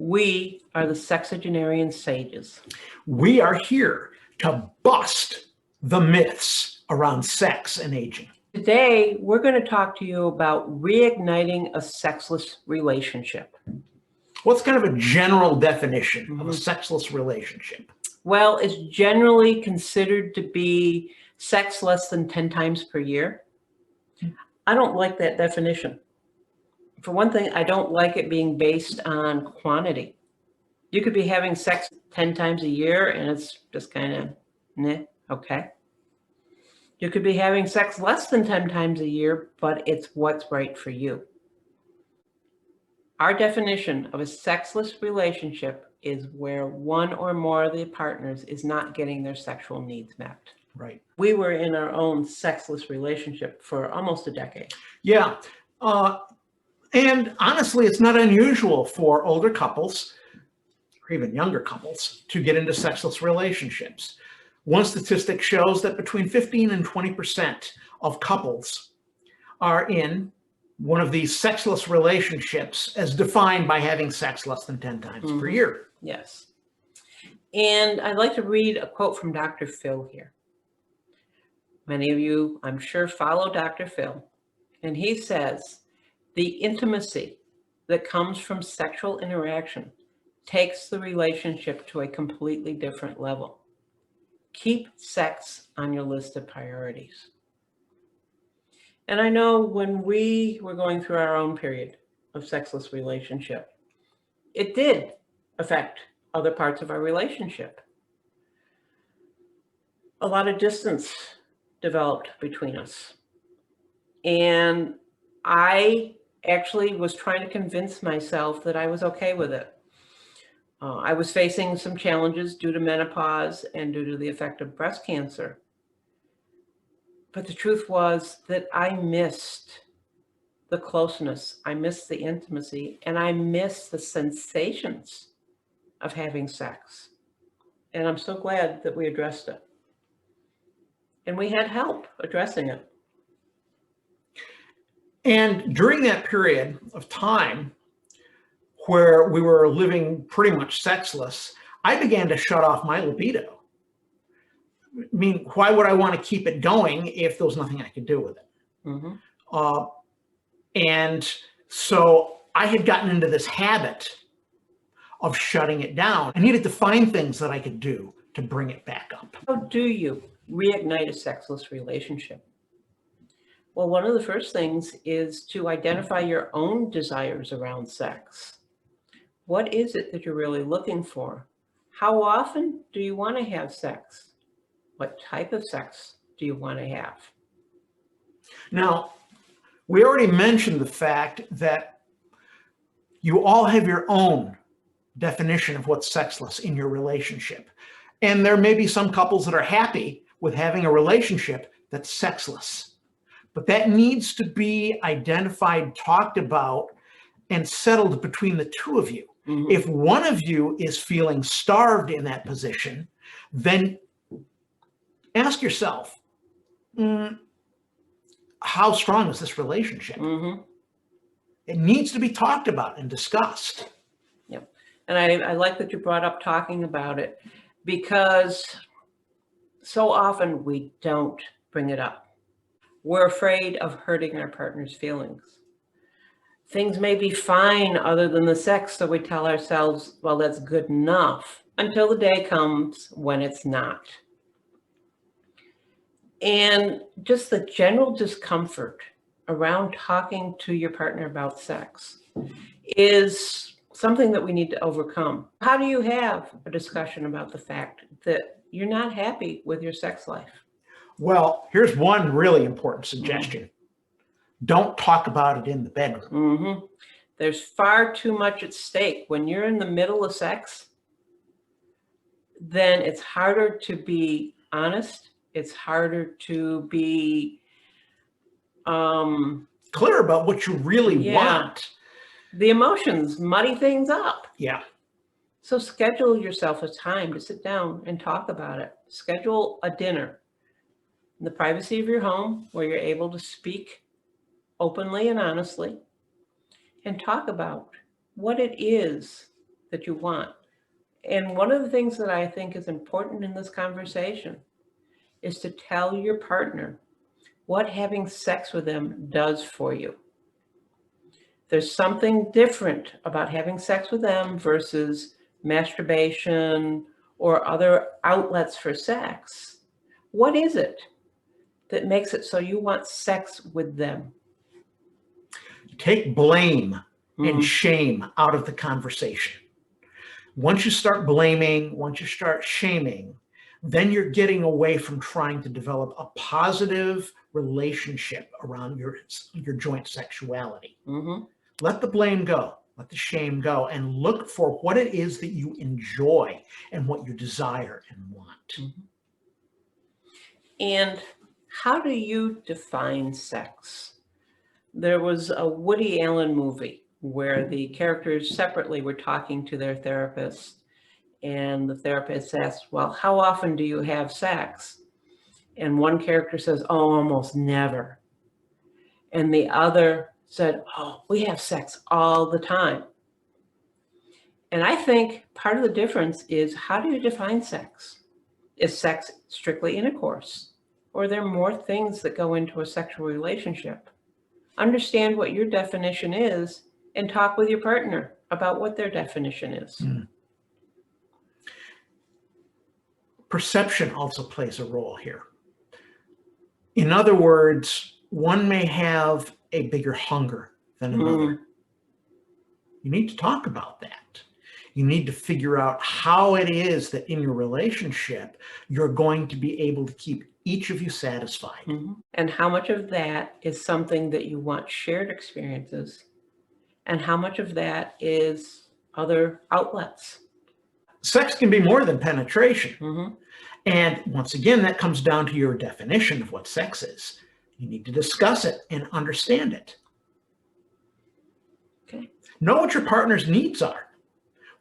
We are the sexagenarian sages. We are here to bust the myths around sex and aging. Today, we're going to talk to you about reigniting a sexless relationship. What's kind of a general definition of a sexless relationship? Well, it's generally considered to be sex less than 10 times per year. I don't like that definition. For one thing, I don't like it being based on quantity. You could be having sex 10 times a year and it's just kind of, meh, okay. You could be having sex less than 10 times a year, but it's what's right for you. Our definition of a sexless relationship is where one or more of the partners is not getting their sexual needs met. Right. We were in our own sexless relationship for almost a decade. Yeah. And honestly, it's not unusual for older couples or even younger couples to get into sexless relationships. One statistic shows that between 15 and 20% of couples are in one of these sexless relationships as defined by having sex less than 10 times per year. Yes. And I'd like to read a quote from Dr. Phil here. Many of you, I'm sure, follow Dr. Phil. And he says, the intimacy that comes from sexual interaction takes the relationship to a completely different level. Keep sex on your list of priorities. And I know when we were going through our own period of sexless relationship, it did affect other parts of our relationship. A lot of distance developed between us. And I actually was trying to convince myself that I was okay with it. I was facing some challenges due to menopause and due to the effect of breast cancer. But the truth was that I missed the closeness, I missed the intimacy, and I missed the sensations of having sex. And I'm so glad that we addressed it. And we had help addressing it. And during that period of time where we were living pretty much sexless, I began to shut off my libido. I mean, why would I want to keep it going if there was nothing I could do with it? And so I had gotten into this habit of shutting it down. I needed to find things that I could do to bring it back up. How do you reignite a sexless relationship? Well, one of the first things is to identify your own desires around sex. What is it that you're really looking for? How often do you want to have sex? What type of sex do you want to have? Now, we already mentioned the fact that you all have your own definition of what's sexless in your relationship. And there may be some couples that are happy with having a relationship that's sexless. But that needs to be identified, talked about, and settled between the two of you. If one of you is feeling starved in that position, then ask yourself, how strong is this relationship? It needs to be talked about and discussed. Yep. And I like that you brought up talking about it, because so often we don't bring it up. We're afraid of hurting our partner's feelings. Things may be fine other than the sex, so we tell ourselves, well, that's good enough, until the day comes when it's not. And just the general discomfort around talking to your partner about sex is something that we need to overcome. How do you have a discussion about the fact that you're not happy with your sex life? Well, here's one really important suggestion. Don't talk about it in the bedroom. There's far too much at stake. When you're in the middle of sex, then it's harder to be honest. It's harder to be clear about what you really want. The emotions muddy things up. Yeah. So schedule yourself a time to sit down and talk about it. Schedule a dinner in the privacy of your home where you're able to speak openly and honestly and talk about what it is that you want. And one of the things that I think is important in this conversation is to tell your partner what having sex with them does for you. There's something different about having sex with them versus masturbation or other outlets for sex. What is it that makes it so you want sex with them? Take blame and shame out of the conversation. Once you start blaming, once you start shaming, then you're getting away from trying to develop a positive relationship around your joint sexuality. Let the blame go, let the shame go, and look for what it is that you enjoy and what you desire and want. And how do you define sex? There was a Woody Allen movie where the characters separately were talking to their therapist, and the therapist asked, well, how often do you have sex? And one character says, oh, almost never. And the other said, oh, we have sex all the time. And I think part of the difference is, how do you define sex? Is sex strictly intercourse? Or are there more things that go into a sexual relationship? Understand what your definition is and talk with your partner about what their definition is. Perception also plays a role here. In other words, one may have a bigger hunger than another. You need to talk about that. You need to figure out how it is that in your relationship, you're going to be able to keep each of you satisfied. And how much of that is something that you want shared experiences, and how much of that is other outlets. Sex can be more than penetration. And once again, that comes down to your definition of what sex is. You need to discuss it and understand it. Know what your partner's needs are,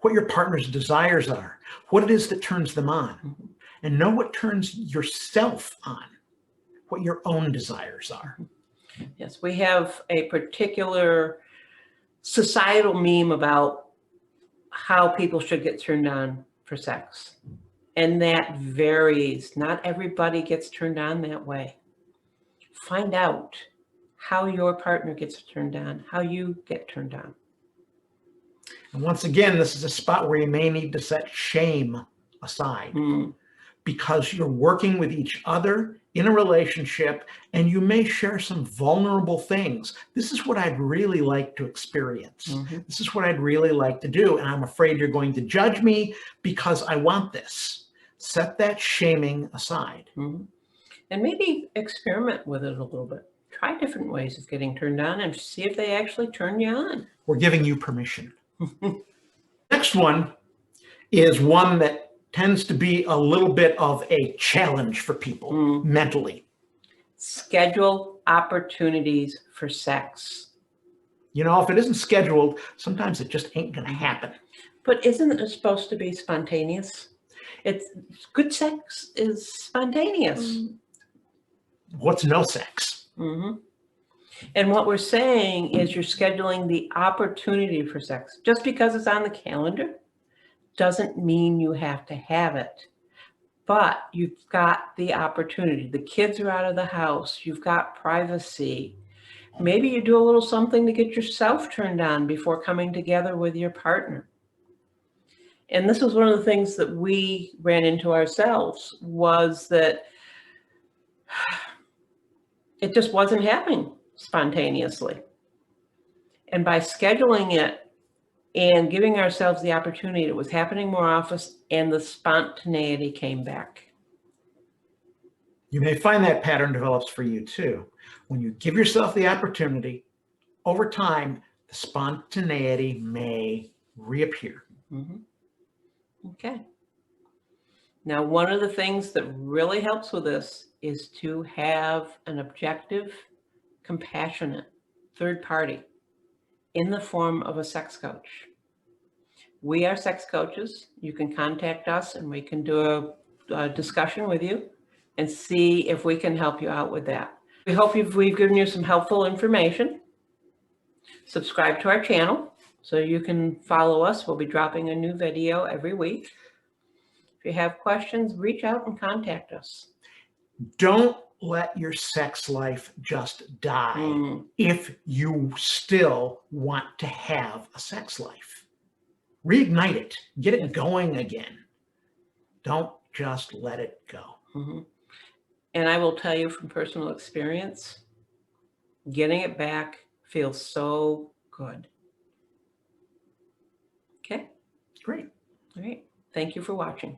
what your partner's desires are, what it is that turns them on, and know what turns yourself on, what your own desires are. Yes, we have a particular societal meme about how people should get turned on for sex. And that varies. Not everybody gets turned on that way. Find out how your partner gets turned on, how you get turned on. And once again, this is a spot where you may need to set shame aside, because you're working with each other in a relationship, and you may share some vulnerable things. This is what I'd really like to experience. This is what I'd really like to do, and I'm afraid you're going to judge me because I want this. Set that shaming aside. And maybe experiment with it a little bit. Try different ways of getting turned on and see if they actually turn you on. We're giving you permission. Next one is one that tends to be a little bit of a challenge for people mentally. Schedule Opportunities for sex. You know, if it isn't scheduled, sometimes it just ain't going to happen. But isn't it supposed to be spontaneous? It's good sex is spontaneous. What's no sex? And what we're saying is you're scheduling the opportunity for sex. Just because it's on the calendar doesn't mean you have to have it. But you've got the opportunity. The kids are out of the house. You've got privacy. Maybe you do a little something to get yourself turned on before coming together with your partner. And this was one of the things that we ran into ourselves, was that it just wasn't happening spontaneously. And by scheduling it and giving ourselves the opportunity, it was happening more often, and the spontaneity came back. You may find that pattern develops for you too. When you give yourself the opportunity, over time, the spontaneity may reappear. Okay. Now, one of the things that really helps with this is to have an objective, compassionate third party in the form of a sex coach. We are sex coaches. You can contact us and we can do a discussion with you and see if we can help you out with that. We hope we've given you some helpful information. Subscribe to our channel So you can follow us. We'll be dropping a new video every week. If you have questions, reach out and contact us. Don't let your sex life just die if you still want to have a sex life. Reignite it. Get it going again. Don't just let it go. And I will tell you from personal experience, getting it back feels so good. Okay? Great. All right. Thank you for watching.